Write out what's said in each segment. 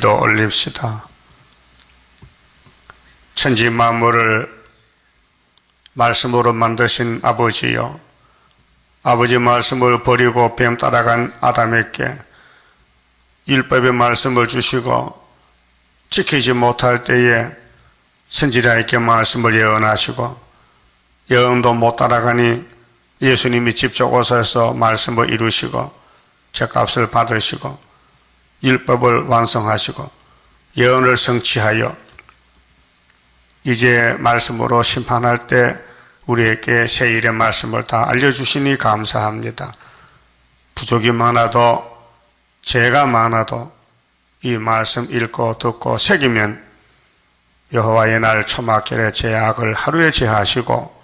기도 올립시다. 천지 만물을 말씀으로 만드신 아버지여, 아버지 말씀을 버리고 뱀 따라간 아담에게 율법의 말씀을 주시고 지키지 못할 때에 선지자에게 말씀을 예언하시고 예언도 못 따라가니 예수님이 직접 오셔서 말씀을 이루시고 죄값을 받으시고 율법을 완성하시고 예언을 성취하여 이제 말씀으로 심판할 때 우리에게 새 일의 말씀을 다 알려주시니 감사합니다. 부족이 많아도 죄가 많아도 이 말씀 읽고 듣고 새기면 여호와의 날 초막절의 죄악을 하루에 제하시고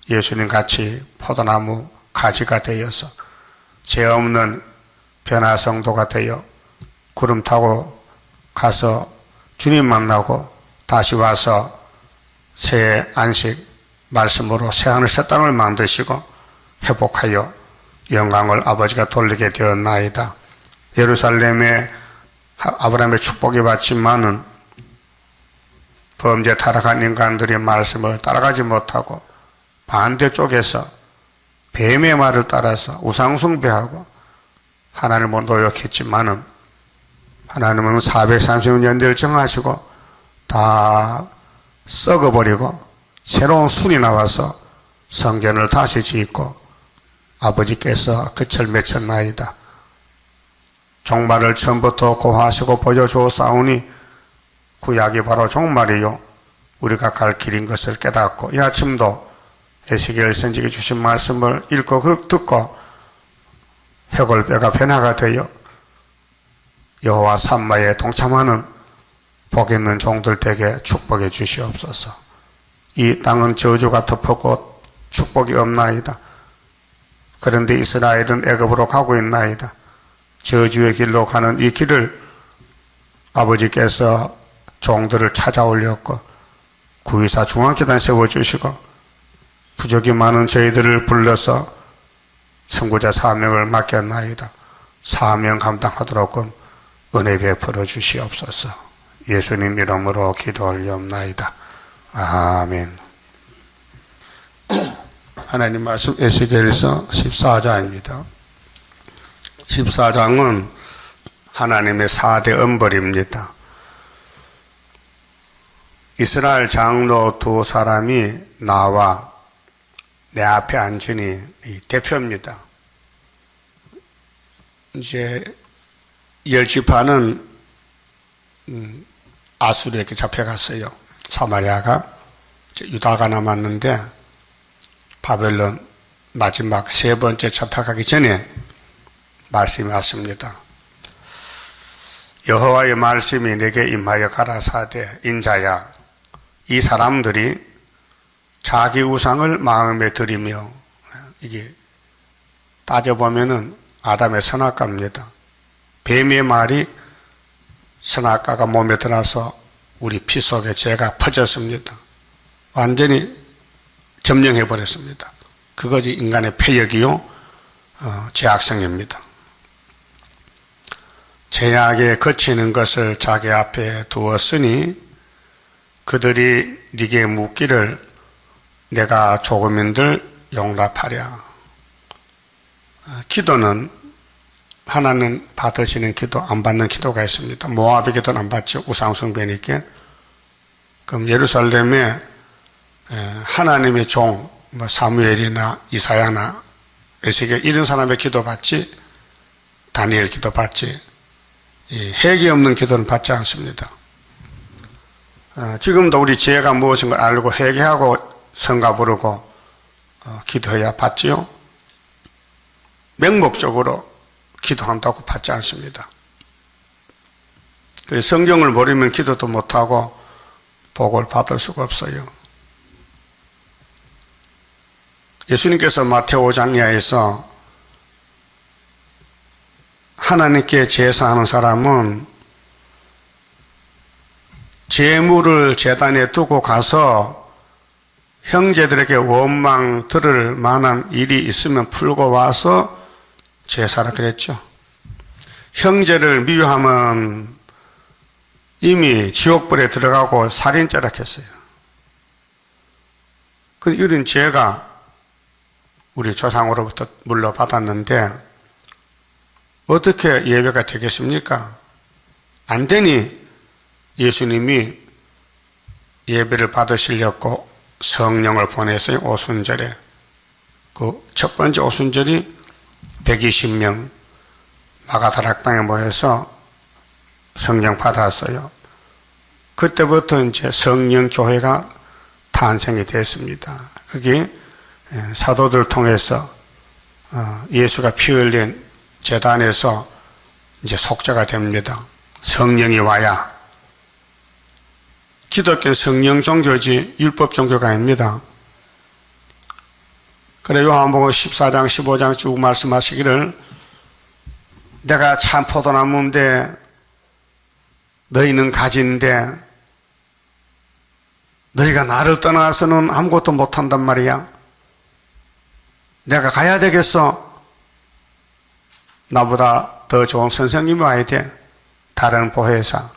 예수님 같이 포도나무 가지가 되어서 죄 없는 변화성도가 되어 구름 타고 가서 주님 만나고 다시 와서 새 안식 말씀으로 새하늘 새 땅을 만드시고 회복하여 영광을 아버지가 돌리게 되었나이다. 예루살렘에 아브라함의 축복이 받지만은 범죄 타락한 인간들의 말씀을 따라가지 못하고 반대쪽에서 뱀의 말을 따라서 우상숭배하고 하나님을 노력했지만은 하나님은 430년대를 정하시고 다 썩어버리고 새로운 순이 나와서 성전을 다시 짓고 아버지께서 끝을 맺혔나이다. 종말을 처음부터 고하시고 보여주었사오니 구약이 바로 종말이요 우리가 갈 길인 것을 깨닫고 이 아침도 에스겔 선지기 주신 말씀을 읽고 듣고 해골뼈가 변화가 되어 여호와 삼마에 동참하는 복 있는 종들 되게 축복해 주시옵소서. 이 땅은 저주가 덮었고 축복이 없나이다. 그런데 이스라엘은 애굽으로 가고 있나이다. 저주의 길로 가는 이 길을 아버지께서 종들을 찾아올렸고 구의사 중앙재단 세워주시고 부족이 많은 저희들을 불러서 선구자 사명을 맡겼나이다. 사명 감당하도록 은혜 베풀어 주시옵소서. 예수님 이름으로 기도 올리옵나이다. 아멘. 하나님 말씀 에스겔서 14장입니다. 14장은 하나님의 4대 엄벌입니다. 이스라엘 장로 두 사람이 나와 내 앞에 앉으니 대표입니다. 이제 10지파는 아수르에게 잡혀갔어요. 사마리아가 유다가 남았는데 바벨론 마지막 세 번째 잡혀가기 전에 말씀이 왔습니다. 여호와의 말씀이 내게 임하여 가라사대 인자야 이 사람들이 자기 우상을 마음에 들이며 이게 따져보면은 아담의 선악과입니다. 뱀의 말이 선악과가 몸에 들어서 우리 피 속에 죄가 퍼졌습니다. 완전히 점령해버렸습니다. 그것이 인간의 폐역이요 죄악성입니다. 죄악에 거치는 것을 자기 앞에 두었으니 그들이 네게 묻기를 내가 조금인들 용납하랴. 기도는 하나는 받으시는 기도, 안 받는 기도가 있습니다. 모압의 기도는 안 받죠. 우상숭배니까. 그럼 예루살렘에 하나님의 종, 사무엘이나 이사야나 에스겔 이런 사람의 기도 받지, 다니엘 기도 받지, 해계 없는 기도는 받지 않습니다. 지금도 우리 죄가 무엇인 걸 알고 회개하고 성가 부르고 기도해야 받지요. 맹목적으로 기도한다고 받지 않습니다. 성경을 모르면 기도도 못하고 복을 받을 수가 없어요. 예수님께서 마태오 5장 이하에서 하나님께 제사하는 사람은 제물을 제단에 두고 가서 형제들에게 원망 들을 만한 일이 있으면 풀고 와서 제사를 드렸죠. 형제를 미워하면 이미 지옥불에 들어가고 살인죄라 했어요. 이런 죄가 우리 조상으로부터 물려받았는데 어떻게 예배가 되겠습니까? 안 되니 예수님이 예배를 받으시려고 성령을 보내서요. 오순절에 그 첫 번째 오순절이 120명 마가다락방에 모여서 성령 받았어요. 그때부터 이제 성령교회가 탄생이 됐습니다. 그게 사도들 통해서 예수가 피 흘린 제단에서 이제 속죄가 됩니다. 성령이 와야. 기독교 성령 종교지 율법 종교가 아닙니다. 그래 요한복음 14장 15장 쭉 말씀하시기를 내가 참 포도나무인데 너희는 가지인데 너희가 나를 떠나서는 아무것도 못한단 말이야. 내가 가야 되겠어. 나보다 더 좋은 선생님이 와야 돼. 다른 보혜사.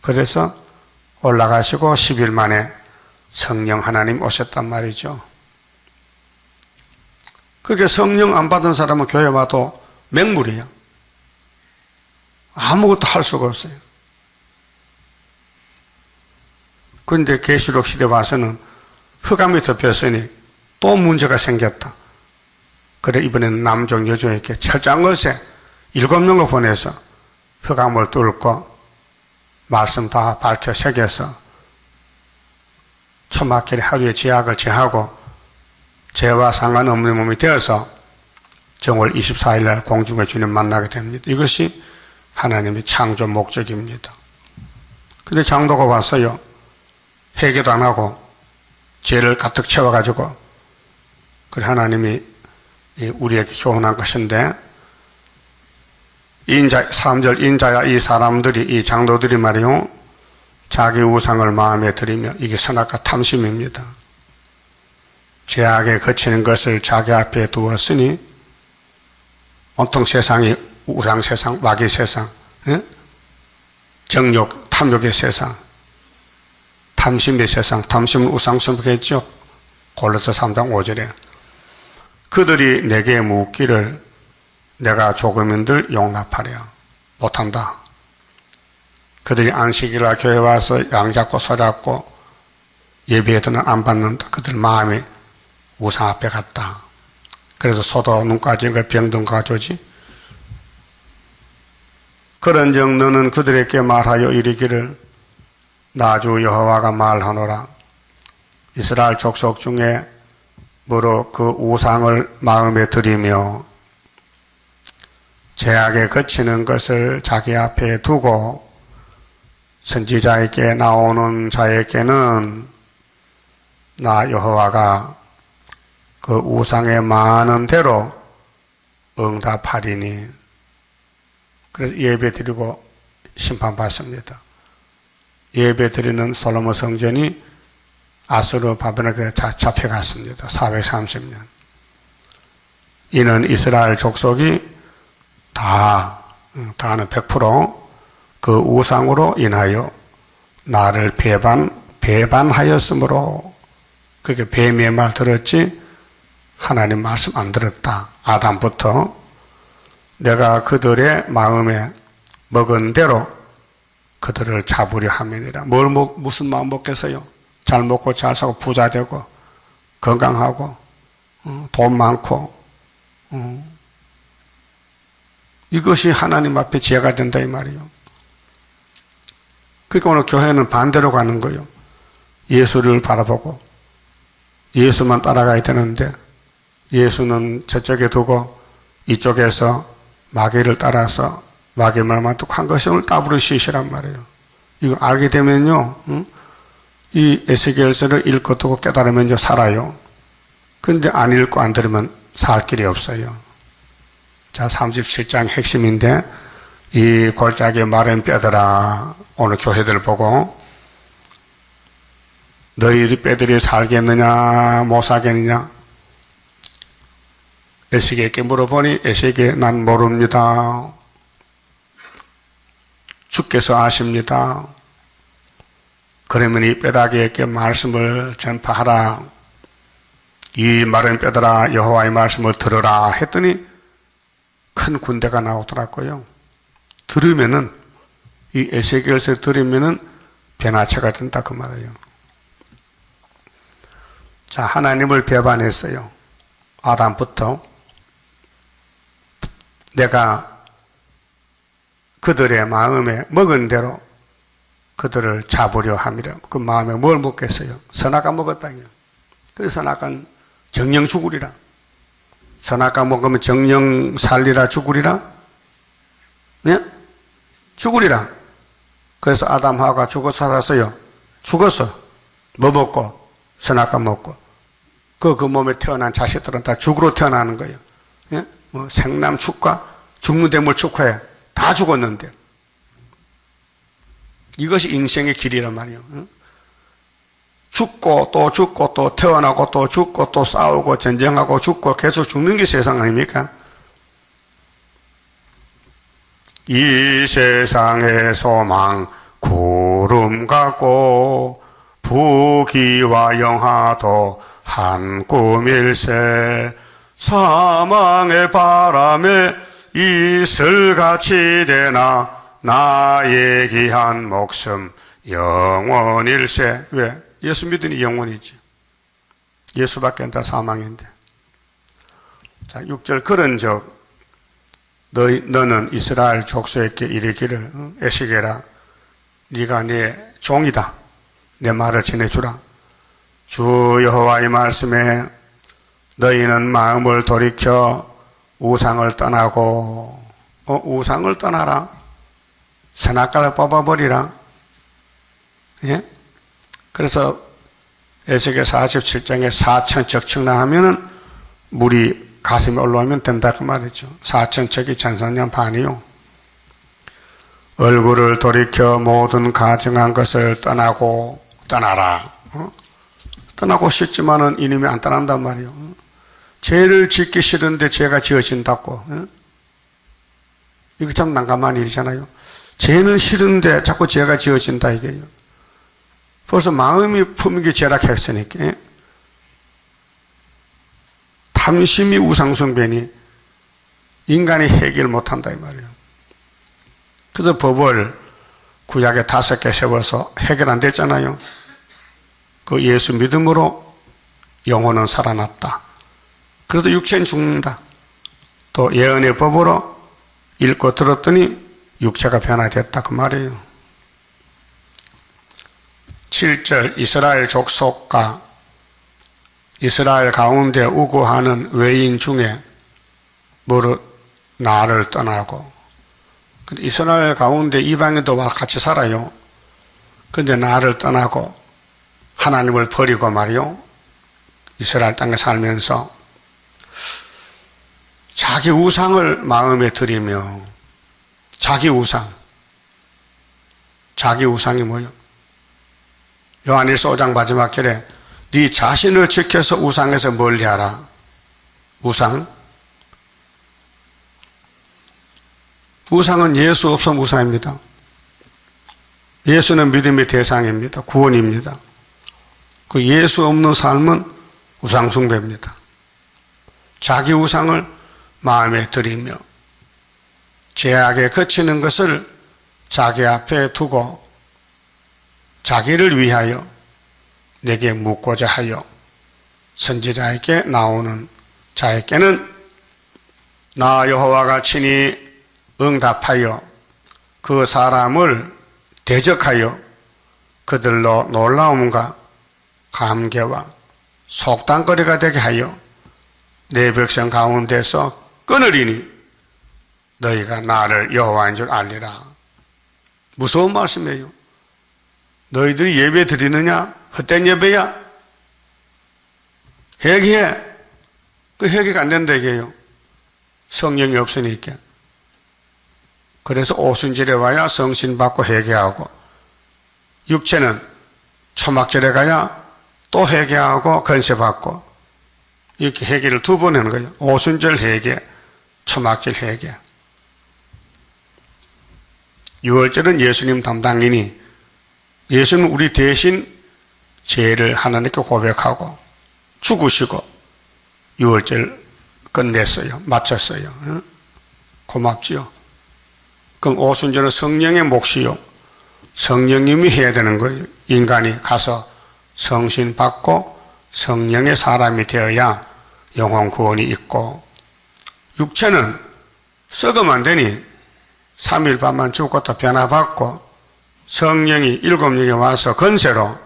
그래서 올라가시고 10일 만에 성령 하나님 오셨단 말이죠. 그렇게 성령 안 받은 사람은 교회 와도 맹물이에요. 아무것도 할 수가 없어요. 그런데 계시록 시대 와서는 흑암이 덮였으니 또 문제가 생겼다. 그래 이번에는 남종 여종에게 철저한 것에 7명을 보내서 흑암을 뚫고 말씀 다 밝혀 새겨서 초막길에 하루의 제약을 제하고 죄와 상관없는 몸이 되어서 정월 24일 날 공중에 주님 만나게 됩니다. 이것이 하나님의 창조 목적입니다. 근데 장도가 왔어요. 회개도 안 하고 죄를 가득 채워가지고 그래 하나님이 우리에게 교훈한 것인데 3절 인자야 이 사람들이 이 장도들이 말이요 자기 우상을 마음에 들이며 이게 선악과 탐심입니다. 죄악에 거치는 것을 자기 앞에 두었으니 온통 세상이 우상 세상, 마귀 세상, 정욕, 탐욕의 세상, 탐심의 세상, 탐심은 우상숭배겠죠. 골로새 3장 5절에 그들이 내게 묻기를 내가 조금인들 용납하랴. 못한다. 그들이 안식일날 교회 와서 양 잡고 소 잡고 예배에서는 안 받는다. 그들 마음이 우상 앞에 갔다. 그래서 소도 눈까지 병든 가져오지. 그런즉 너는 그들에게 말하여 이르기를 나주 여호와가 말하노라. 이스라엘 족속 중에 무릇 그 우상을 마음에 들이며 죄악에 거치는 것을 자기 앞에 두고 선지자에게 나오는 자에게는 나 여호와가 그 우상에 많은 대로 응답하리니. 그래서 예배 드리고 심판받습니다. 예배 드리는 솔로몬 성전이 아수르 바벨론에 잡혀갔습니다. 430년. 이는 이스라엘 족속이 다는 100% 그 우상으로 인하여 나를 배반하였으므로. 그게 뱀의 말 들었지 하나님 말씀 안 들었다. 아담부터 내가 그들의 마음에 먹은 대로 그들을 잡으려 함이니라. 무슨 마음 먹겠어요? 잘 먹고 잘 사고 부자 되고 건강하고 돈 많고 이것이 하나님 앞에 죄가 된다 이 말이에요. 그러니까 오늘 교회는 반대로 가는 거예요. 예수를 바라보고 예수만 따라가야 되는데 예수는 저쪽에 두고 이쪽에서 마귀를 따라서 마귀 말만 듣고 한 것이 오늘 따브르시시란 말이에요. 이거 알게 되면요, 이 에스겔서를 읽고 두고 깨달으면요 살아요. 근데 안 읽고 안 들으면 살 길이 없어요. 자, 37장 핵심인데 이 골짜기 마른 뼈들아, 오늘 교회들 보고 너희 뼈들이 살겠느냐 못 살겠느냐 에스겔에게 물어보니 에스겔 난 모릅니다. 주께서 아십니다. 그러면 이 뼈다귀에게 말씀을 전파하라. 이 마른 뼈들아 여호와의 말씀을 들으라 했더니 큰 군대가 나오더라고요. 들으면은 이 에스겔서 들으면은 변화체가 된다 그 말이에요. 자, 하나님을 배반했어요. 아담부터. 내가 그들의 마음에 먹은 대로 그들을 잡으려 함이라. 그 마음에 뭘 먹겠어요? 선악과 먹었다니요. 그래서 선악과는 정령 죽으리라. 선악과 먹으면 정령 살리라 죽으리라? 네? 죽으리라. 그래서 아담 하와가 죽어서 살았어요. 죽었어. 뭐 먹고? 선악과 먹고. 그 몸에 태어난 자식들은 다 죽으로 태어나는 거예요. 예? 뭐 생남 축과 죽는 대물 축하해. 다 죽었는데. 이것이 인생의 길이란 말이에요. 죽고 또 태어나고 또 죽고 또 싸우고 전쟁하고 죽고 계속 죽는 게 세상 아닙니까? 이 세상의 소망 구름 같고 부귀와 영화도 한 꿈일세. 사망의 바람에 이슬같이 되나 나의 귀한 목숨 영원일세. 왜? 예수 믿으니 영원이지. 예수밖에 안 다 사망인데. 자, 6절 그런즉 너는 이스라엘 족속에게 이르기를 에스겔아 네가 내 종이다. 내 말을 전해주라. 주 여호와의 말씀에 너희는 마음을 돌이켜 우상을 떠나고 우상을 떠나라. 선악과를 뽑아버리라. 예? 그래서 에스겔 47장에 4천 적층나 하면은 물이 가슴에 올라오면 된다 그 말이죠. 4천 척이 전성년 반이요. 얼굴을 돌이켜 모든 가증한 것을 떠나고 떠나라. 떠나고 싶지만은 이놈이 안 떠난단 말이에요. 죄를 짓기 싫은데 죄가 지어진다고. 이거 참 난감한 일이잖아요. 죄는 싫은데 자꾸 죄가 지어진다 이게요. 벌써 마음이 품은 게 죄라 했으니까. 탐심이 우상숭배니 인간이 해결 못한다 이 말이에요. 그래서 법을 구약에 5개 세워서 해결 안 됐잖아요. 그 예수 믿음으로 영혼은 살아났다. 그래도 육체는 죽는다. 또 예언의 법으로 읽고 들었더니 육체가 변화됐다 그 말이에요. 7절 이스라엘 족속과 이스라엘 가운데 우고하는 외인 중에 뭐로 나를 떠나고 이스라엘 가운데 이방인도 와 같이 살아요. 근데 나를 떠나고 하나님을 버리고 말이요. 이스라엘 땅에 살면서 자기 우상을 마음에 들이며 자기 우상이 뭐요? 요한일서 5장 마지막 절에 네 자신을 지켜서 우상에서 멀리하라. 우상은 예수 없으면 우상입니다. 예수는 믿음의 대상입니다. 구원입니다. 그 예수 없는 삶은 우상 숭배입니다. 자기 우상을 마음에 들이며 죄악에 그치는 것을 자기 앞에 두고 자기를 위하여 내게 묻고자 하여 선지자에게 나오는 자에게는 나 여호와가 친히 응답하여 그 사람을 대적하여 그들로 놀라움과 감개와 속단거리가 되게 하여 내 백성 가운데서 끊으리니 너희가 나를 여호와인 줄 알리라. 무서운 말씀이에요. 너희들이 예배 드리느냐? 헛된 예배야? 회개해. 그 회개가 안 된다 이게요. 성령이 없으니까. 그래서 오순절에 와야 성신 받고 회개하고, 육체는 초막절에 가야 또 회개하고 건세 받고, 이렇게 회개를 2번 하는 거예요. 오순절 회개, 초막절 회개. 유월절은 예수님 담당이니 예수는 우리 대신 죄를 하나님께 고백하고 죽으시고 유월절 끝냈어요. 마쳤어요. 고맙지요. 그럼 오순절은 성령의 몫이요. 성령님이 해야 되는 거예요. 인간이 가서 성신 받고 성령의 사람이 되어야 영혼 구원이 있고, 육체는 썩으면 안 되니 3일 밤만 죽었다 변화받고 성령이 7명이 와서 건세로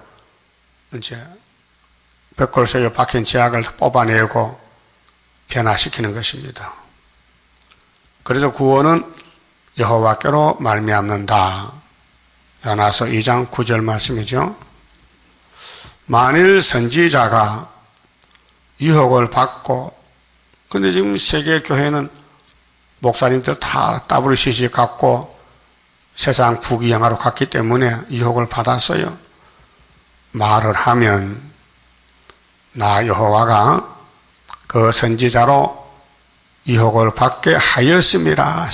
이제 벽골석에 박힌 제약을 뽑아내고 변화시키는 것입니다. 그래서 구원은 여호와께로 말미암는다. 요나서 2장 9절 말씀이죠. 만일 선지자가 유혹을 받고, 근데 지금 세계 교회는 목사님들 다 WCC 갖고 세상 부귀영화로 갔기 때문에 유혹을 받았어요. 말을 하면 나 여호와가 그 선지자로 유혹을 받게 하였습니다.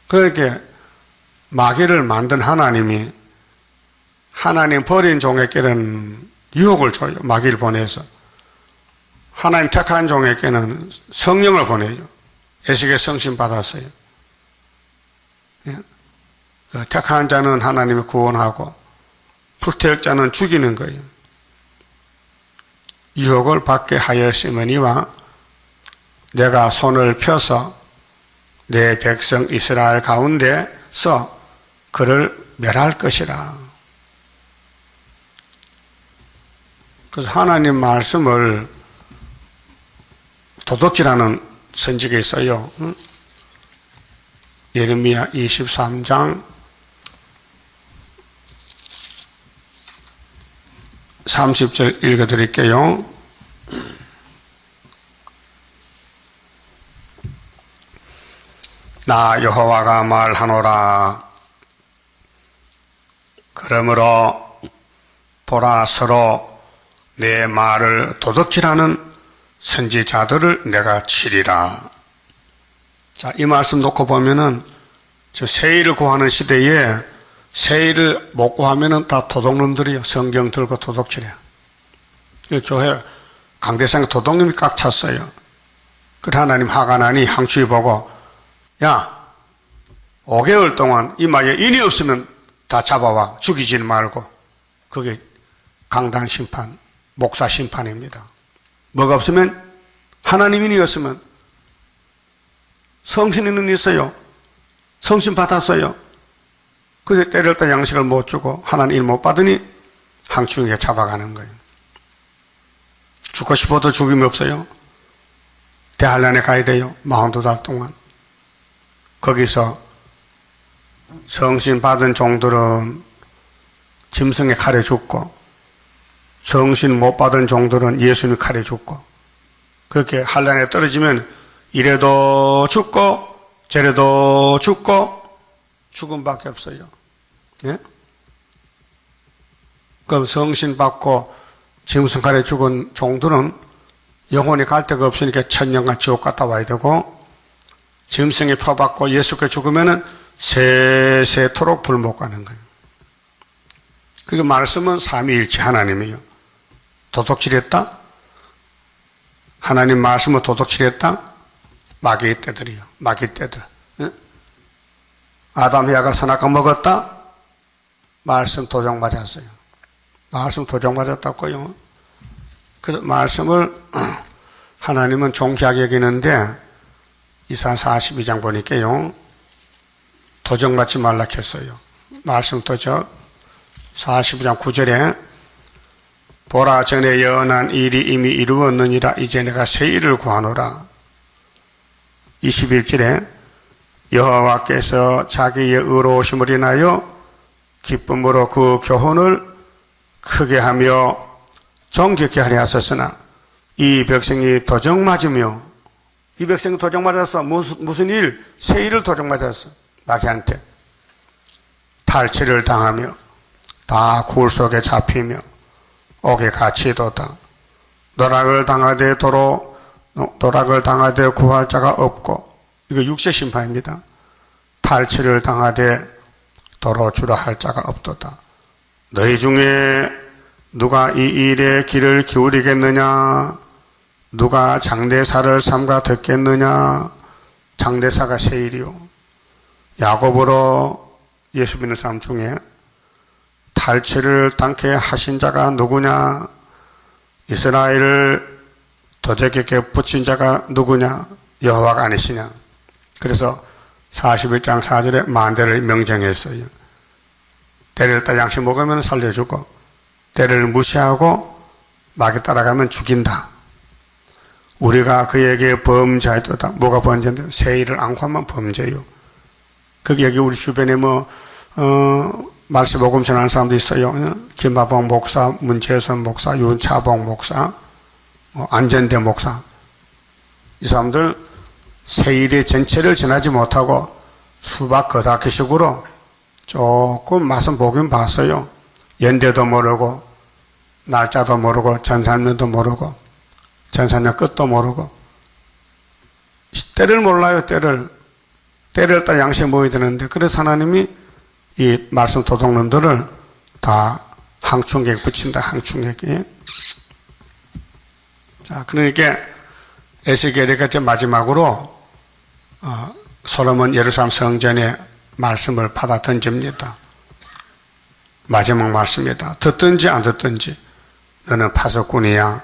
그렇게 마귀를 만든 하나님이 하나님 버린 종에게는 유혹을 줘요. 마귀를 보내서. 하나님 택한 종에게는 성령을 보내요. 에스겔 성신 받았어요. 그 택한 자는 하나님이 구원하고 불태역자는 죽이는 거예요. 유혹을 받게 하였으므니와 내가 손을 펴서 내 백성 이스라엘 가운데서 그를 멸할 것이라. 그래서 하나님 말씀을 도덕기라는 선지가 있어요. 예레미야 23장 30절 읽어드릴게요. 나 여호와가 말하노라. 그러므로 보라, 서로 내 말을 도덕질하는 선지자들을 내가 치리라. 자, 이 말씀 놓고 보면은 세일을 구하는 시대에 세일을 못 구하면은 다 도둑놈들이요. 성경 들고 도둑질해요. 교회 강대상에 도둑놈이 꽉 찼어요. 그래 하나님 화가 나니 항추이 보고, 야, 5개월 동안 이마에 인이 없으면 다 잡아와. 죽이지는 말고. 그게 강단 심판, 목사 심판입니다. 뭐가 없으면, 하나님 인이 없으면, 성신에는 있어요. 성신 받았어요. 그래서 때릴 때 양식을 못 주고 하나님 일 못 받으니 항충에 잡아가는 거예요. 죽고 싶어도 죽음이 없어요. 대한란에 가야 돼요. 42달 동안. 거기서 성신 받은 종들은 짐승의 칼에 죽고, 성신 못 받은 종들은 예수님 칼에 죽고, 그렇게 한란에 떨어지면 이래도 죽고 저래도 죽고 죽음밖에 없어요. 예? 그럼 성신 받고 짐승 칼에 죽은 종들은 영혼이 갈 데가 없으니까 천년간 지옥 갔다 와야 되고, 짐승에 퍼받고 예수께 죽으면은 세세토록 불 못 가는 거예요. 그게 말씀은 삼위일체 하나님이에요. 도둑질했다? 하나님 말씀을 도둑질했다? 마귀 떼들이요. 마귀 떼들. 예? 아담 해아가 선악과 먹었다? 말씀 도적 맞았어요. 말씀 도적 맞았다고요. 그래서 말씀을 하나님은 존귀하게 여기는데 이사 42장 보니까요, 도적 맞지 말라 했어요. 말씀 도적 42장 9절에 보라, 전에 예언한 일이 이미 이루었느니라. 이제 내가 새 일을 구하노라. 21절에 여호와께서 자기의 의로우심을 인하여 기쁨으로 그 교훈을 크게 하며 정결케 하려 하셨으나 이 백성이 도적 맞으며, 이 백성이 도적 맞았어. 무슨 일? 새 일을 도적 맞았어. 마귀한테 탈취를 당하며 다 굴 속에 잡히며 옥에 갇히도다. 노락을 당하되 구할 자가 없고, 이거 육체 심판입니다. 탈취를 당하되 도로 주라 할 자가 없도다. 너희 중에 누가 이 일에 귀를 기울이겠느냐? 누가 장대사를 삼가 듣겠느냐? 장대사가 세일이요. 야곱으로 예수 믿는 사람 중에 탈취를 당케 하신 자가 누구냐? 이스라엘을 도적에게 붙인 자가 누구냐? 여호와가 아니시냐? 그래서 41장 4절에 만대를 명령했어요. 때를 따라 양식 먹으면 살려주고 때를 무시하고 막에 따라가면 죽인다. 우리가 그에게 범죄하였다. 뭐가 범죄인데? 세일을 앙kho하면 범죄요. 거기 여기 우리 주변에 말씀 복음 전하는 사람도 있어요. 김하봉 목사, 문재선 목사, 윤차봉 목사, 안전대 목사. 이 사람들 세일의 전체를 전하지 못하고 수박 거다기식으로 조금 맛은 보긴 봤어요. 연대도 모르고 날짜도 모르고 전산면도 모르고 전산면 끝도 모르고 때를 몰라요. 때를 따라 양식 먹어야 되는데 그래서 하나님이 이 말씀 도둑놈들을 다 항충객 붙인다. 항충객이. 자, 그러니까 에스겔이가 이제 마지막으로 솔로몬 예루살렘 성전의 말씀을 받아 던집니다. 마지막 말씀이다. 듣든지 안 듣든지 너는 파수꾼이야.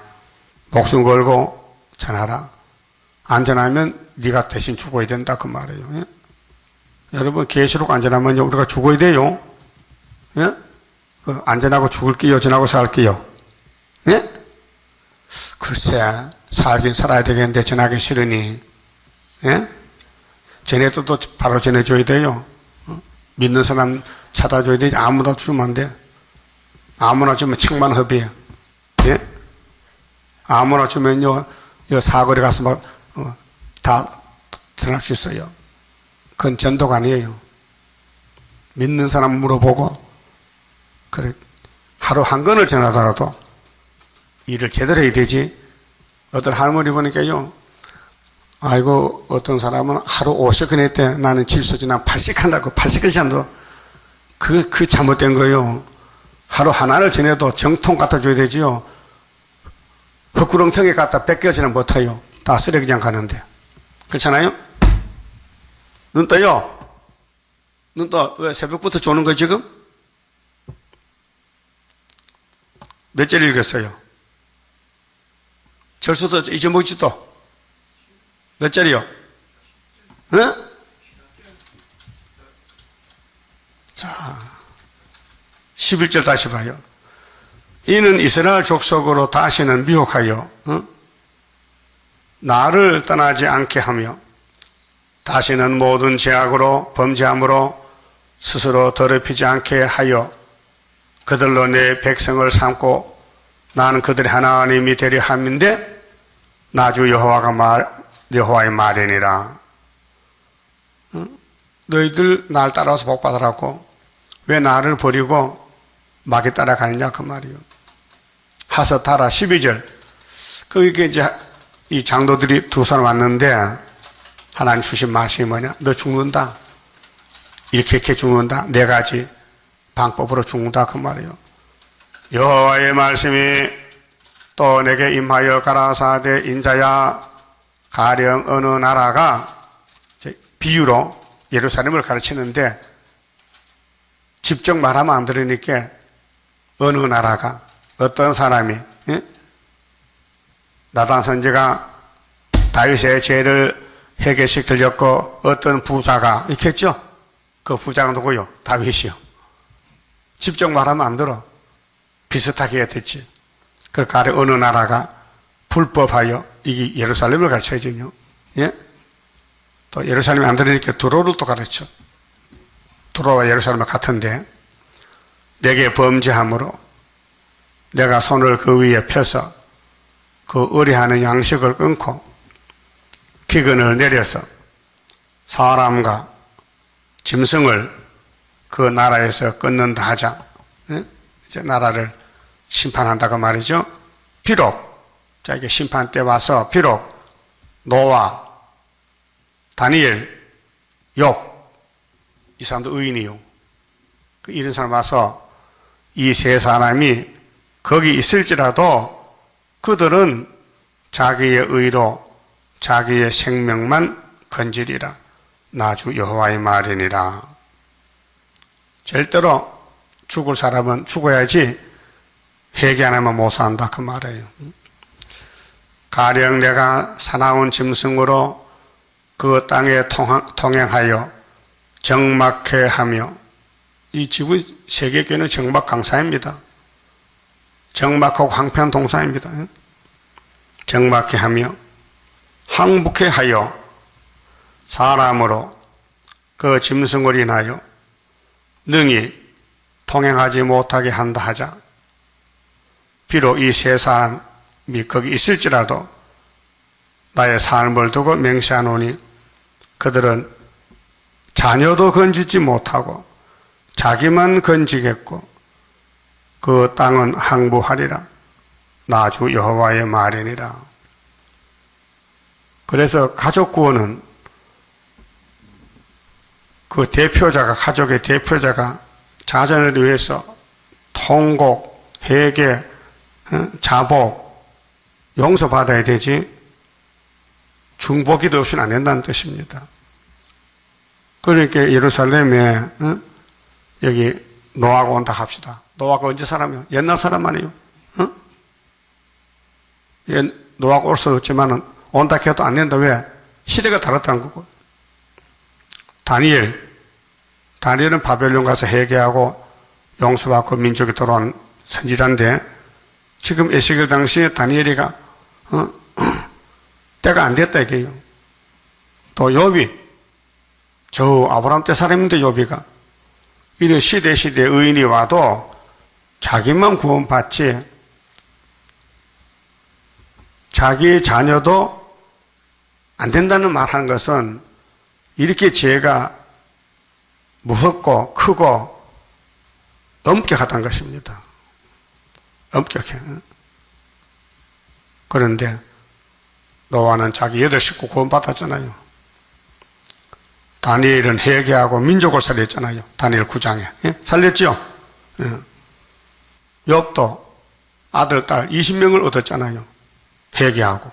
목숨 걸고 전하라. 안전하면 네가 대신 죽어야 된다 그 말이에요. 예? 여러분 계시록 안전하면 우리가 죽어야 돼요. 예? 그 안전하고 죽을게요, 전하고 살게요. 예? 글쎄 살긴 살아야 되겠는데 전하기 싫으니 예? 전해도 또 바로 전해줘야 돼요. 믿는 사람 찾아줘야 되지. 아무나 주면 안 돼. 아무나 주면 책만허비야. 예? 아무나 주면요 사거리 가서 막 다 전할 수 있어요. 그건 전도가 아니에요. 믿는 사람 물어보고 그래 하루 한 건을 전하더라도 일을 제대로 해야 되지. 어떤 할머니 보니까요, 아이고 어떤 사람은 하루 50건 했대. 나는 질소지나 80건 한다고. 80건씩 한다. 그 잘못된 거예요. 하루 하나를 전해도 정통 갖다 줘야 되지요. 헛구렁텅이에 갖다 100개씩은 못해요. 다 쓰레기장 가는데. 그렇잖아요? 눈 떠요. 눈 떠. 왜 새벽부터 조는 거 지금? 몇 절 읽었어요? 절수도 잊어먹지 또. 몇 절이요? 응? 자, 11절 다시 봐요. 이는 이스라엘 족속으로 다시는 미혹하여 나를 떠나지 않게 하며 다시는 모든 죄악으로 범죄함으로 스스로 더럽히지 않게 하여 그들로 내 백성을 삼고 나는 그들의 하나님이 되려 함인데 나주 여호와의 말이니라. 너희들 날 따라서 복받으라고 왜 나를 버리고 막에 따라가느냐 그 말이요. 하서타라 12절. 그게 이제 이 장로들이 두 사람 왔는데 하나님 주신 말씀이 뭐냐? 너 죽는다. 이렇게 죽는다. 네 가지 방법으로 죽는다 그 말이요. 여호와의 말씀이 또 내게 임하여 가라사대 인자야 가령 어느 나라가 비유로 예루살렘을 가르치는데 직접 말하면 안 들으니까 어느 나라가 어떤 사람이 나단 선지가 다윗의 죄를 해결시키려고 어떤 부자가 이렇게 했죠. 그 부자가 누구요? 다윗이요. 직접 말하면 안 들어. 비슷하게 했지. 그 가래 어느 나라가 불법하여 이게 예루살렘을 가르쳐야죠. 예? 또 예루살렘이 안 들으니까 두로를 또 가르쳐. 두로와 예루살렘은 같은데 내게 범죄함으로 내가 손을 그 위에 펴서 그 의뢰하는 양식을 끊고 기근을 내려서 사람과 짐승을 그 나라에서 끊는다 하자. 예? 이제 나라를 심판한다고 말이죠. 비록 자 이게 심판 때 와서 비록 노아, 다니엘, 욥 이 사람도 의인이요. 이런 사람 와서 이 세 사람이 거기 있을지라도 그들은 자기의 의로 자기의 생명만 건지리라. 나 주 여호와의 말이니라. 절대로 죽을 사람은 죽어야지 회개 안 하면 못 산다 그 말이에요. 가령 내가 사나운 짐승으로 그 땅에 통행하여 정막해 하며, 이 지구 세계교회는 정막 강사입니다. 정막하고 황폐한 동사입니다. 정막해 하며 항복해 하여 사람으로 그 짐승을 인하여 능히 통행하지 못하게 한다 하자. 비록 이 세 사람이 거기 있을지라도 나의 삶을 두고 맹세하노니 그들은 자녀도 건지지 못하고 자기만 건지겠고 그 땅은 항부하리라. 나 주 여호와의 말이니라. 그래서 가족 구원은 그 대표자가, 가족의 대표자가 자전을 위해서 통곡, 회개, 자복, 용서받아야 되지 중보기도 없이는 안 된다는 뜻입니다. 그러니까 예루살렘에 여기 노아가 온다 합시다. 노아가 언제 사람이요? 옛날 사람 아니에요? 노아가 올 수 없지만은 온다 해도 안 된다. 왜? 시대가 다르다는 거고. 다니엘은 바벨론 가서 회개하고 용서받고 민족이 돌아온 선지자인데, 지금 에스겔 당시에 다니엘이가 때가 안 됐다 이게요. 또 욥이, 저 아브라함 때 사람인데 욥이가 이런 시대에 의인이 와도 자기만 구원받지 자기의 자녀도 안 된다는 말 하는 것은 이렇게 죄가 무섭고 크고 엄격하다는 것입니다. 엄격해. 그런데 노아는 자기 8식구 구원받았잖아요. 다니엘은 회개하고 민족을 살렸잖아요. 다니엘 9장에. 예? 살렸죠? 예. 욥도 아들, 딸 20명을 얻었잖아요. 회개하고.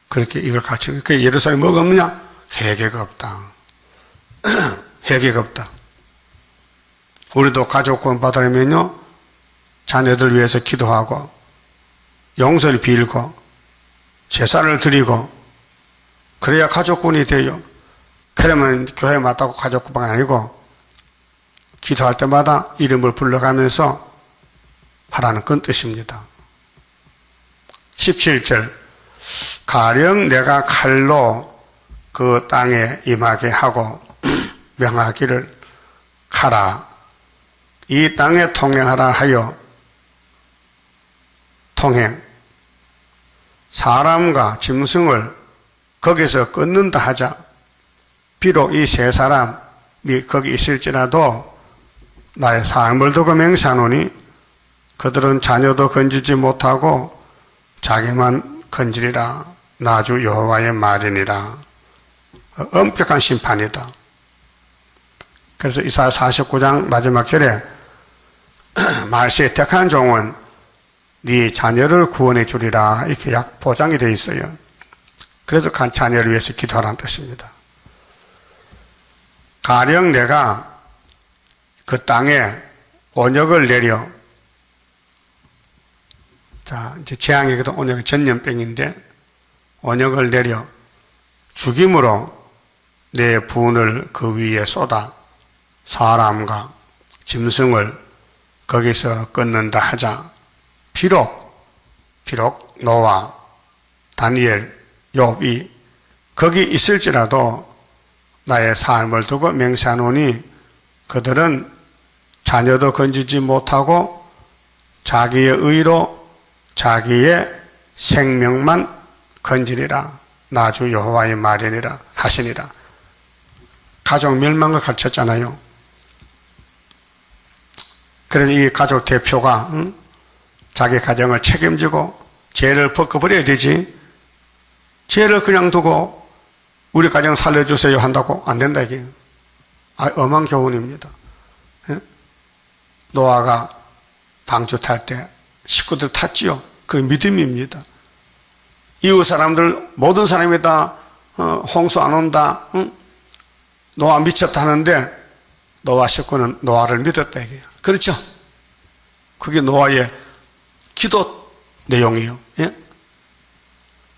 그렇게 이걸 가르치는 거예요. 예루살렘에 뭐가 없느냐? 회개가 없다. 회개가 없다. 우리도 가족 구원 받으려면요, 자녀들 위해서 기도하고 용서를 빌고 제사를 드리고 그래야 가족 구원이 돼요. 그러면 교회에 맞다고 가족 구원이 아니고 기도할 때마다 이름을 불러가면서 하라는 그 뜻입니다. 17절, 가령 내가 칼로 그 땅에 임하게 하고 명하기를 가라. 이 땅에 통행하라 하여 통행, 사람과 짐승을 거기서 끊는다 하자. 비록 이 세 사람이 거기 있을지라도 나의 삶을 두고 맹세하노니 그들은 자녀도 건지지 못하고 자기만 건지리라. 나 주 여호와의 말이니라. 엄격한 심판이다. 그래서 이사야 49장 마지막 절에 말세에 택한 종은 네 자녀를 구원해 주리라 이렇게 보장이 되어 있어요. 그래서 자녀를 위해서 기도하라는 뜻입니다. 가령 내가 그 땅에 온역을 내려, 자 이제 재앙이거든. 온역이 전염병인데 온역을 내려 죽임으로 내 분을 그 위에 쏟아 사람과 짐승을 거기서 끊는다 하자. 비록 노아, 다니엘, 욥이 거기 있을지라도 나의 삶을 두고 맹세하노니 그들은 자녀도 건지지 못하고 자기의 의로 자기의 생명만 건지리라. 나 주 여호와의 말이니라 하시니라. 가족 멸망을 가르쳤잖아요. 그래서 이 가족 대표가 자기 가정을 책임지고 죄를 벗겨버려야 되지, 죄를 그냥 두고 우리 가정 살려주세요 한다고 안 된다 이게. 엄한 교훈입니다. 예? 노아가 방주 탈 때 식구들 탔지요. 그 믿음입니다. 이웃 사람들 모든 사람이 다 홍수 안 온다, 노아 미쳤다 하는데 노아 식구는 노아를 믿었다 이게요. 그렇죠? 그게 노아의 기도 내용이에요. 예?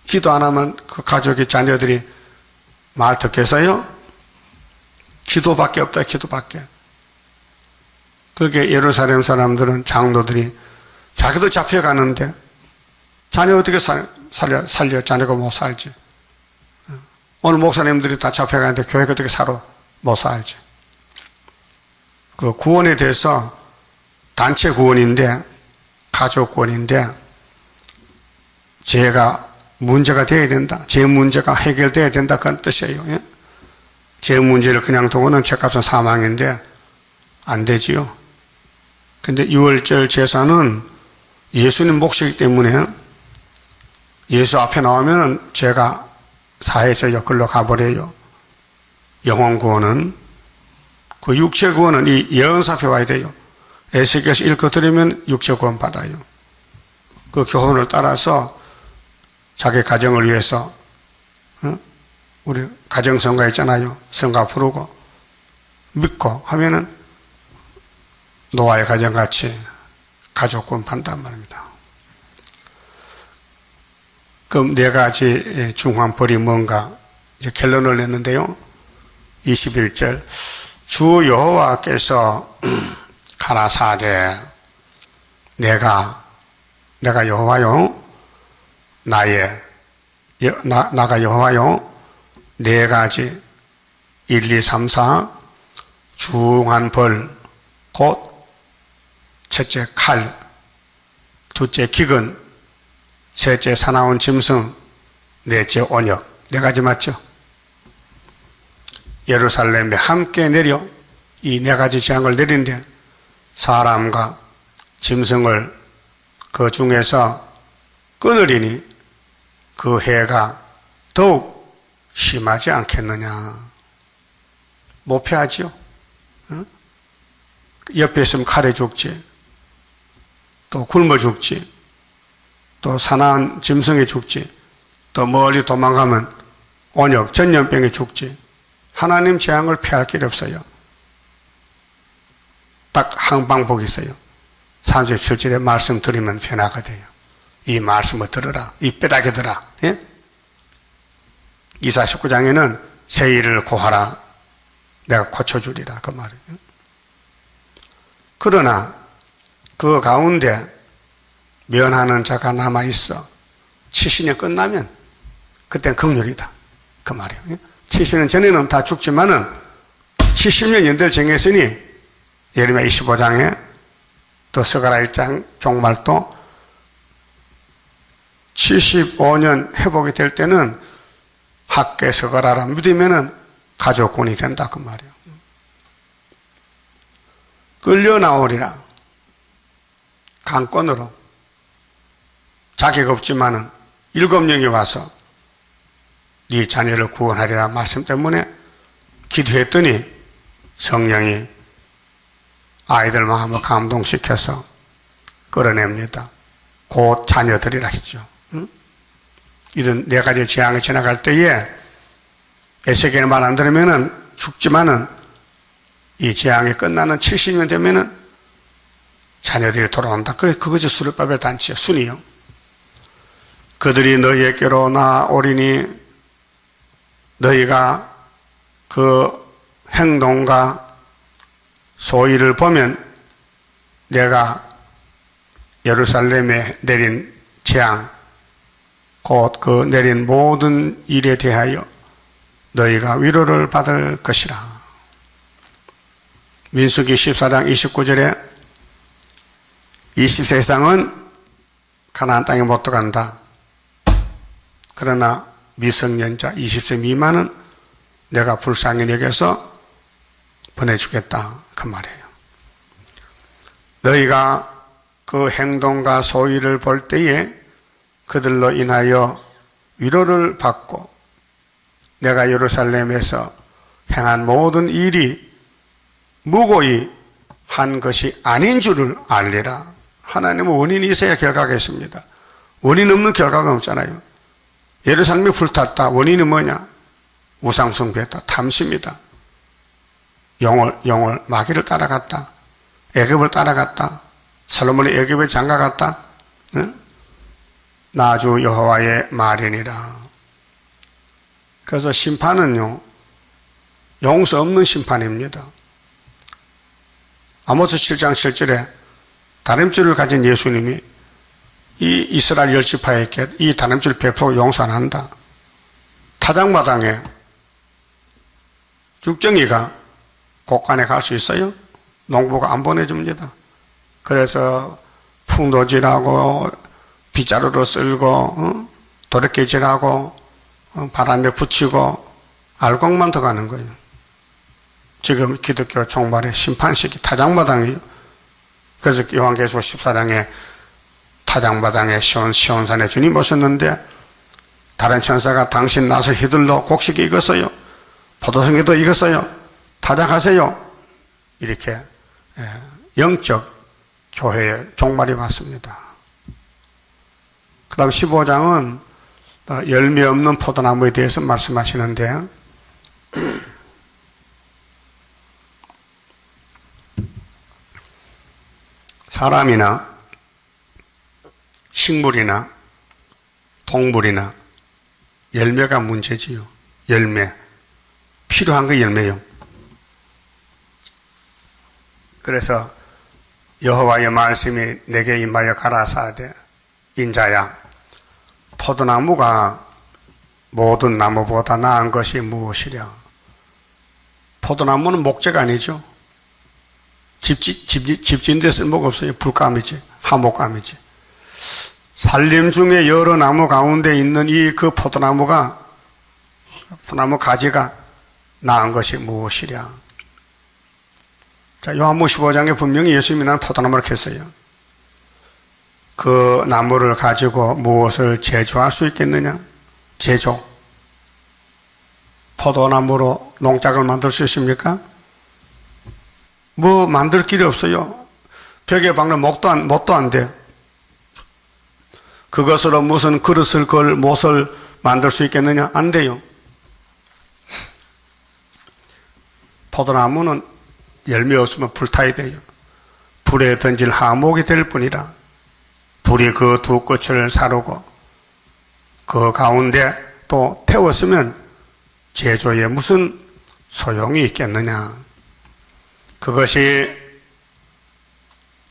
기도 안 하면 그 가족의 자녀들이 말 듣겠어요? 기도밖에 없다. 기도밖에. 그게 예루살렘 사람들은 장로들이 자기도 잡혀가는데 자녀 어떻게 살려? 자녀가 못 살지. 오늘 목사님들이 다 잡혀가는데 교회가 어떻게 살아? 못 살지. 그 구원에 대해서 단체 구원인데, 가족 구원인데, 죄가 문제가 되어야 된다. 죄 문제가 해결되어야 된다. 그런 뜻이에요. 예? 죄 문제를 그냥 두고는 죄값은 사망인데, 안 되지요. 근데 유월절 제사는 예수님 몫이기 때문에 예수 앞에 나오면 죄가 사해져요. 글로 가버려요. 영혼 구원은, 그 육체 구원은 이 예언사 앞에 와야 돼요. 에스겔서 읽고 들으면 육체 구원 받아요. 그 교훈을 따라서 자기 가정을 위해서, 우리 가정성가 있잖아요. 성가 부르고 믿고 하면은 노아의 가정같이 가족구원 받는단 말입니다. 그럼 네 가지 중환벌이 뭔가 이제 결론을 냈는데요. 21절 주 여호와께서 가라사대 내가 여호와요 나가 여호와요 네 가지 1, 2, 3, 4 중환벌 곧 첫째 칼, 둘째 기근, 셋째 사나운 짐승, 넷째 언역. 네 가지 맞죠? 예루살렘에 함께 내려 이 네 가지 재앙을 내린데 사람과 짐승을 그 중에서 끊으리니 그 해가 더욱 심하지 않겠느냐. 못 피하지요? 옆에 있으면 칼에 죽지, 또 굶어 죽지, 또 사나운 짐승에 죽지, 또 멀리 도망가면 온역, 전염병에 죽지. 하나님 재앙을 피할 길이 없어요. 딱 한 방법이 있어요. 37절에 말씀 들으면 변화가 돼요. 이 말씀을 들으라. 이 뼈다귀 들으라. 예? 이사 19장에는 새 일을 고하라. 내가 고쳐주리라. 그 말이에요. 그러나 그 가운데 면하는 자가 남아있어 70년 끝나면 그때는 긍휼이다. 그 말이에요. 70년 전에는 다 죽지만은 70년 연대를 정했으니 예레미야 25장에 또 스가랴 1장 종말도 75년 회복이 될 때는 학계 스가랴라 믿으면은 가족군이 된다. 그 말이에요. 끌려 나오리라. 강권으로. 자격 없지만은 7명이 와서 네 자녀를 구원하리라 말씀 때문에 기도했더니 성령이 아이들 마음을 감동시켜서 끌어냅니다. 곧 자녀들이라 했죠. 이런 네 가지 재앙이 지나갈 때에 에스겔의 말 안 들으면은 죽지만은 이 재앙이 끝나는 70년 되면은 자녀들이 돌아온다. 그것이 수르바벨 단체의 순이요. 그들이 너희에게로 나오리니 너희가 그 행동과 소위를 보면 내가 예루살렘에 내린 재앙, 곧 그 내린 모든 일에 대하여 너희가 위로를 받을 것이라. 민수기 14장 29절에 20세 이상은 가나안 땅에 못 들어간다. 그러나 미성년자 20세 미만은 내가 불쌍히 여겨서 보내주겠다. 그 말이에요. 너희가 그 행동과 소위를 볼 때에 그들로 인하여 위로를 받고 내가 예루살렘에서 행한 모든 일이 무고히 한 것이 아닌 줄을 알리라. 하나님은 원인이 있어야 결과가 있습니다. 원인 없는 결과가 없잖아요. 예루살렘이 불탔다. 원인이 뭐냐? 우상숭배했다. 탐심이다. 영월 마귀를 따라갔다. 애굽을 따라갔다. 솔로몬이 애굽에 장가갔다. 응? 나주 여호와의 말이니라. 그래서 심판은요, 용서 없는 심판입니다. 아모스 7장 7절에 다림줄을 가진 예수님이 이 이스라엘 열지파에게 이 다림줄을 베풀고 용서 안 한다. 타작마당에 죽정이가 곳간에 갈 수 있어요? 농부가 안 보내줍니다. 그래서 풍도질하고 빗자루로 쓸고 도래깨질하고 바람에 붙이고 알곡만 더 가는 거예요. 지금 기독교 종말의 심판식이 타작마당이에요. 그래서 요한계시록 14장에 타작마당에 시온산에 주님 오셨는데 다른 천사가 당신 낯을 휘둘러 곡식이 익었어요. 포도송이도 익었어요. 타작하세요. 이렇게 영적 교회의 종말이 왔습니다. 그 다음 15장은 열매 없는 포도나무에 대해서 말씀하시는데 사람이나 식물이나 동물이나 열매가 문제지요. 열매. 필요한 거 열매요. 그래서 여호와의 말씀이 내게 임하여 가라사대 인자야 포도나무가 모든 나무보다 나은 것이 무엇이랴. 포도나무는 목재가 아니죠. 집 짓는데 쓸모가 없어요. 불감이지 하목감이지. 산림 중에 여러 나무 가운데 있는 이 그 포도나무 가지가 나은 것이 무엇이랴. 자, 요한복음 15장에 분명히 예수님이 나는 포도나무를 켰어요. 그 나무를 가지고 무엇을 제조할 수 있겠느냐? 제조. 포도나무로 농작을 만들 수 있습니까? 뭐 만들 길이 없어요. 벽에 박는 못도 안 돼. 그것으로 무슨 그릇을 걸 못을 만들 수 있겠느냐? 안 돼요. 포도나무는 열매 없으면 불타야 돼요. 불에 던질 하목이 될 뿐이라. 불이 그 두 끝을 사르고 그 가운데 또 태웠으면 제조에 무슨 소용이 있겠느냐. 그것이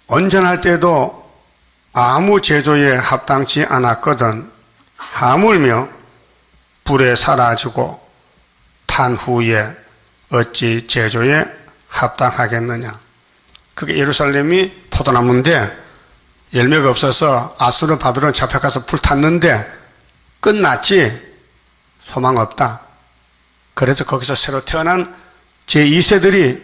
온전할 때도 아무 제조에 합당치 않았거든 하물며 불에 사라지고 탄 후에 어찌 제조에 합당하겠느냐. 그게 예루살렘이 포도나무인데 열매가 없어서 아수르 바벨론 잡혀가서 불탔는데 끝났지 소망 없다. 그래서 거기서 새로 태어난 제2세들이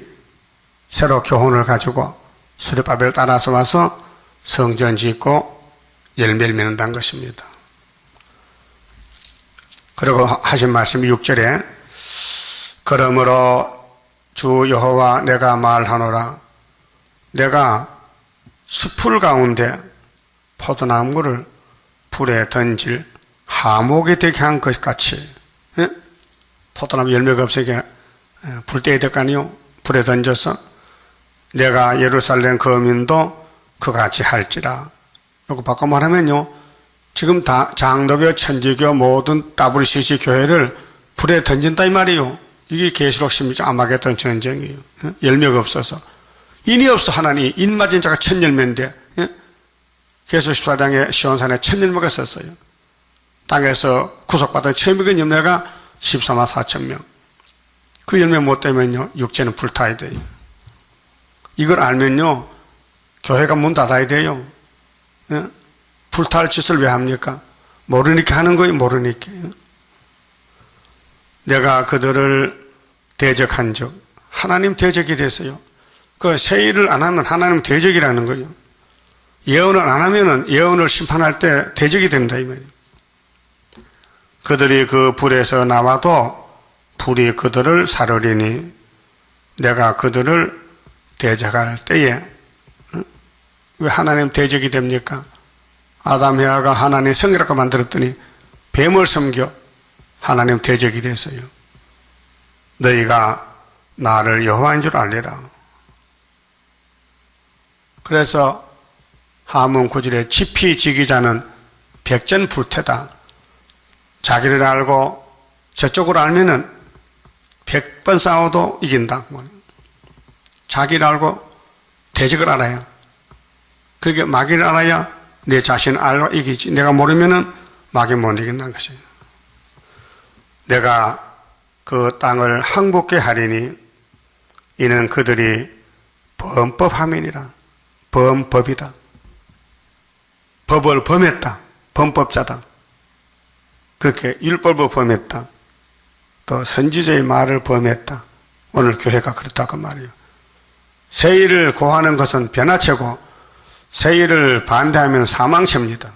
새로 교훈을 가지고 수르바벨을 따라서 와서 성전 짓고 열매를 맺는다는 것입니다. 그리고 하신 말씀이 6절에 그러므로 주 여호와 내가 말하노라. 내가 숲풀 가운데 포도나무를 불에 던질 하목이 되게 한 것 같이 포도나무 열매가 없으니까 불 떼야 될 거 아니요. 불에 던져서 내가 예루살렘 거민도 그같이 할지라. 이거 바꿔 말하면요, 지금 다 장로교, 천주교 모든 WCC 교회를 불에 던진다 이 말이에요. 이게 계시록 16장 아마겟돈 전쟁이에요. 열매가 없어서 인이 없어. 하나님 인 맞은 자가 천 열매인데 계시록 14장에 시온산에 천 열매가 썼어요. 땅에서 구속받은 처음이건 열매가 14만 4천 명. 그 열매 못 되면요 육체는 불타야 돼요. 이걸 알면요 교회가 문 닫아야 돼요. 불탈 짓을 왜 합니까? 모르니까 하는 거예요. 모르니까. 내가 그들을 대적한 적 하나님 대적이 됐어요. 그 세일을 안 하면 하나님 대적이라는 거예요. 예언을 안 하면은 예언을 심판할 때 대적이 된다 이 말이에요. 그들이 그 불에서 나와도 불이 그들을 사르리니 내가 그들을 대적할 때에 왜 하나님 대적이 됩니까? 아담 해와가 하나님 섬기라고 만들었더니 뱀을 섬겨 하나님 대적이 됐어요. 너희가 나를 여호와인 줄 알리라. 그래서 하문 9절에 지피지기자는 백전불태다. 자기를 알고 저쪽으로 알면은 100번 싸워도 이긴다. 자기를 알고 대적을 알아야, 그게 마귀를 알아야 내 자신을 알고 이기지. 내가 모르면은 마귀 못 이긴다는 것이에요. 내가 그 땅을 항복케 하리니 이는 그들이 범법함이니라. 범법이다. 법을 범했다. 범법자다. 그렇게 율법을 범했다. 또 선지자의 말을 범했다. 오늘 교회가 그렇다고 말이에요. 세일을 고하는 것은 변화체고 세일을 반대하면 사망체입니다.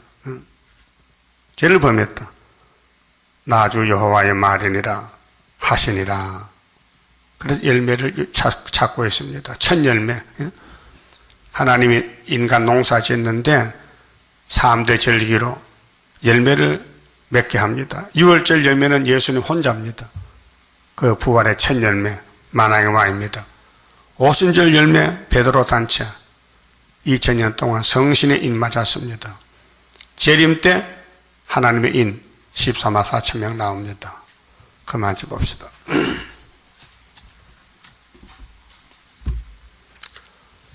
죄를 범했다. 나주 여호와의 말이니라 하시니라. 그래서 열매를 찾고 있습니다. 첫 열매. 하나님이 인간 농사 짓는데 3대 절기로 열매를 맺게 합니다. 6월절 열매는 예수님 혼자입니다. 그 부활의 첫 열매 만왕의 왕입니다. 오순절 열매 베드로 단체 2000년 동안 성신의 인 맞았습니다. 재림 때 하나님의 인 14만 4천 명 나옵니다. 그만 좀 봅시다.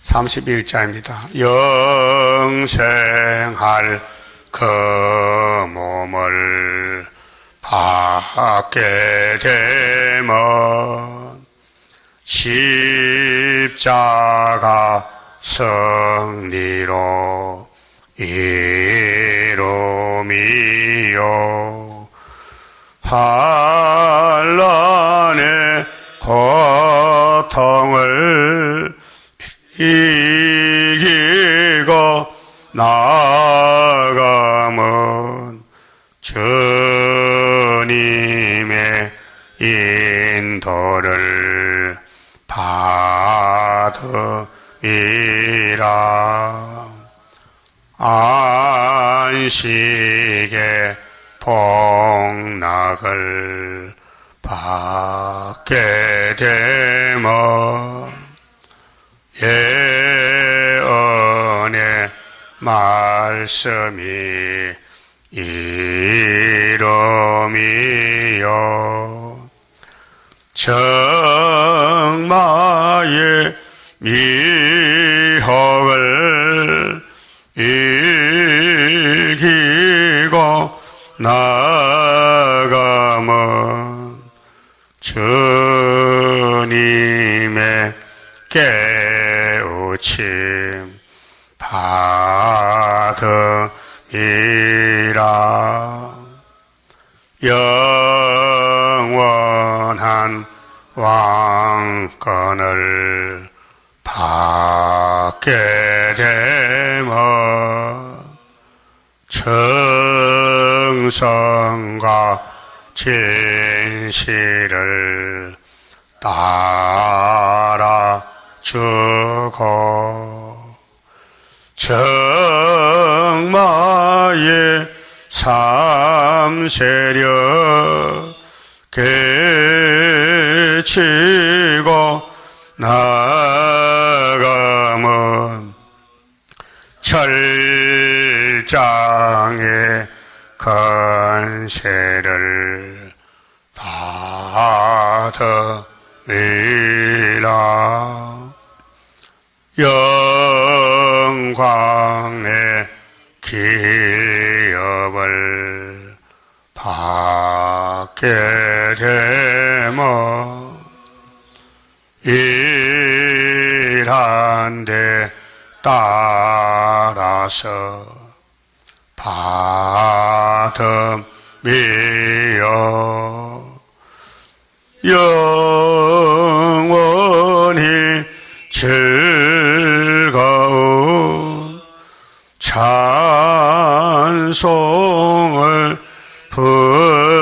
31자입니다. 영생할 그 몸을 받게 되면 십자가 승리로 이루미요 환난의 고통을 이기고 나아가면 주님의 인도를 받으리라. 안식의 복락을 받게 되면 예언의 말씀이 이루미요 정마의 미혹을 이기고 나가면 주님의 깨우침 받으리라. 영원한 왕권을 받게 되면 정성과 진실을 따라주고 정마의 삼세력 깨치고 나가면 철장의 건세를 받으리라. 영광의 기업을 받게 되면 일한 데 따라서 받음이요 영원히 즐거운 찬송을 부를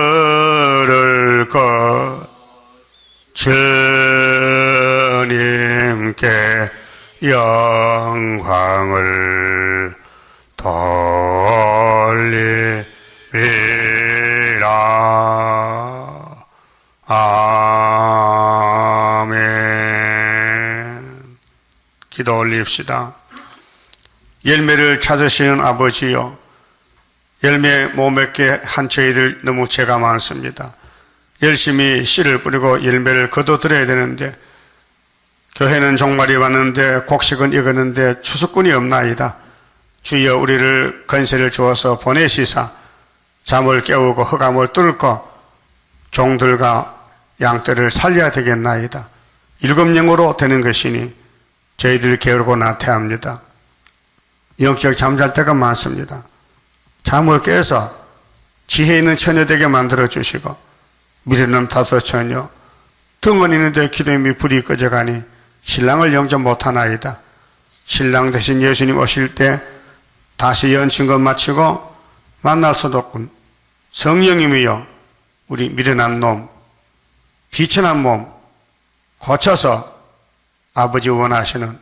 것 주님께 영광을 돌리리라. 아멘. 기도 올립시다. 열매를 찾으시는 아버지요, 열매 못 맺게 한 저희들 너무 죄가 많습니다. 열심히 씨를 뿌리고 열매를 거둬들여야 되는데, 교회는 종말이 왔는데 곡식은 익었는데 추수꾼이 없나이다. 주여 우리를 건세를 주어서 보내시사 잠을 깨우고 흑암을 뚫고 종들과 양떼를 살려야 되겠나이다. 7영으로 되는 것이니 저희들 게으르고 나태합니다. 영적 잠잘 때가 많습니다. 잠을 깨서 지혜 있는 처녀되게 만들어주시고, 미련남 5 처녀, 등은 있는데 기도임이 불이 꺼져가니 신랑을 영접 못하나이다. 신랑 대신 예수님 오실 때 다시 연친 것 마치고 만날 수도 없군. 성령님이여, 우리 미련한 놈, 비천한 몸 고쳐서 아버지 원하시는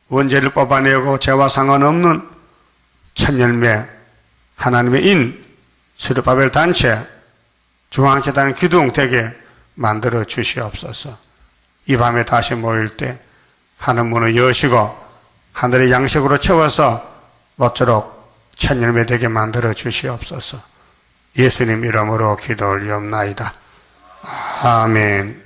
원죄를 뽑아내고 죄와 상관없는 천열매 하나님의 인 스룹바벨 단체 중앙재단 기둥 되게 만들어 주시옵소서. 이 밤에 다시 모일 때 하늘 문을 여시고 하늘의 양식으로 채워서 모쪼록 천열매 되게 만들어 주시옵소서. 예수님 이름으로 기도 올리옵나이다. 아멘.